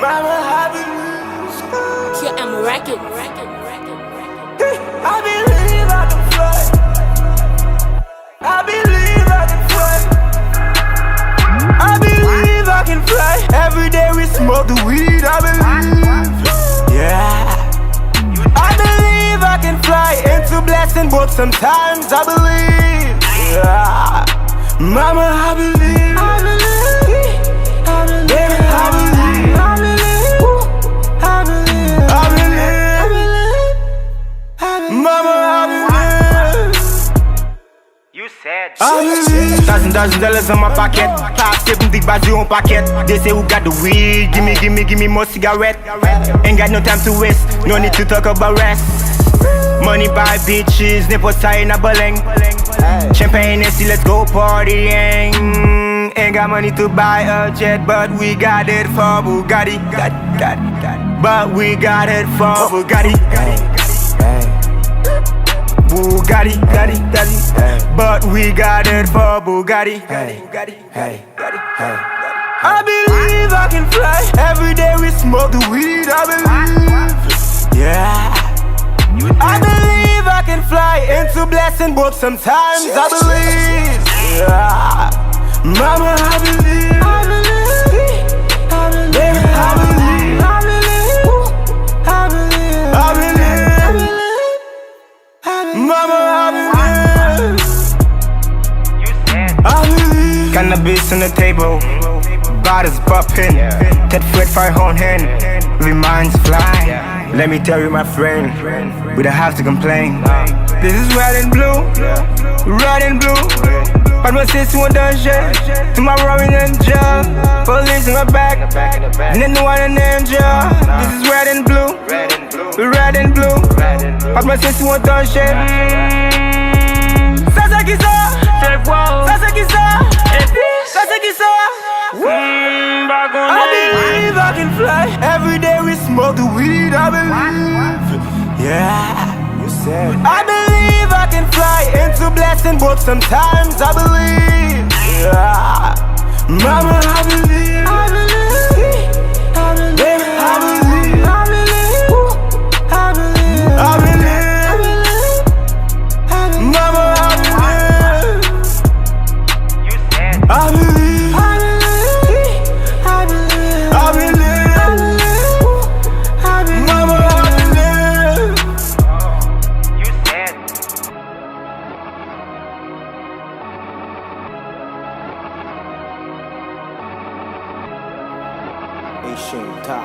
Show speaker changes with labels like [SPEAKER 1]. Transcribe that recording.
[SPEAKER 1] Mama, I believe.
[SPEAKER 2] QM Records.
[SPEAKER 1] I believe I can fly. I believe I can fly. I believe I can fly. Every day we smoke the weed. I believe. Yeah. I believe I can fly into blessing, but sometimes I believe. Yeah. Mama, I believe. I believe. I believe. Baby, I believe. I believe. I believe. I believe. I believe. Mama, I believe.
[SPEAKER 3] You said
[SPEAKER 1] I believe. $1,000 on my pocket. 570 bazoo on packet. They say who got the weed? Give me more cigarette. Ain't got no time to waste. No need to talk about rest. Money buy bitches, never tie in a baleng. Champagne and see, let's go partying. Ain't got money to buy a jet, but we got it for Bugatti. But we got it for Bugatti. Bugatti, but we got it for Bugatti. I believe I can fly. Every day we smoke the weed. I believe, yeah. I believe I can fly into blessing, but sometimes I believe, yeah. Mama, I believe. I believe. I believe. Baby, I believe. I believe. I believe. I believe. Mama, I believe.
[SPEAKER 3] you said
[SPEAKER 1] I believe. Cannabis on the table, bottles popping, that foot fire on hand, we minds fly. Let me tell you, my friend, we don't have to complain. This is red and blue, red and blue. But my sister won't done shit. Tomorrow in jail, police in my back, and no one an angel. This is red and blue, red and blue. But my sister won't done shit. Sasaki-sa, Sasaki-sa, Sasaki-sa. I believe I can fly. Every day we smoke the weed. I believe, yeah. You said. I believe I can fly into blessing, but sometimes I believe, yeah. Mama, I believe. I believe. I believe. Baby, I believe. I believe. I believe. I believe. I believe. Mama, I believe.
[SPEAKER 3] you said
[SPEAKER 1] I believe. I believe. I believe. I believe. I believe. Mama, I believe.
[SPEAKER 3] you said
[SPEAKER 1] Asian Ta.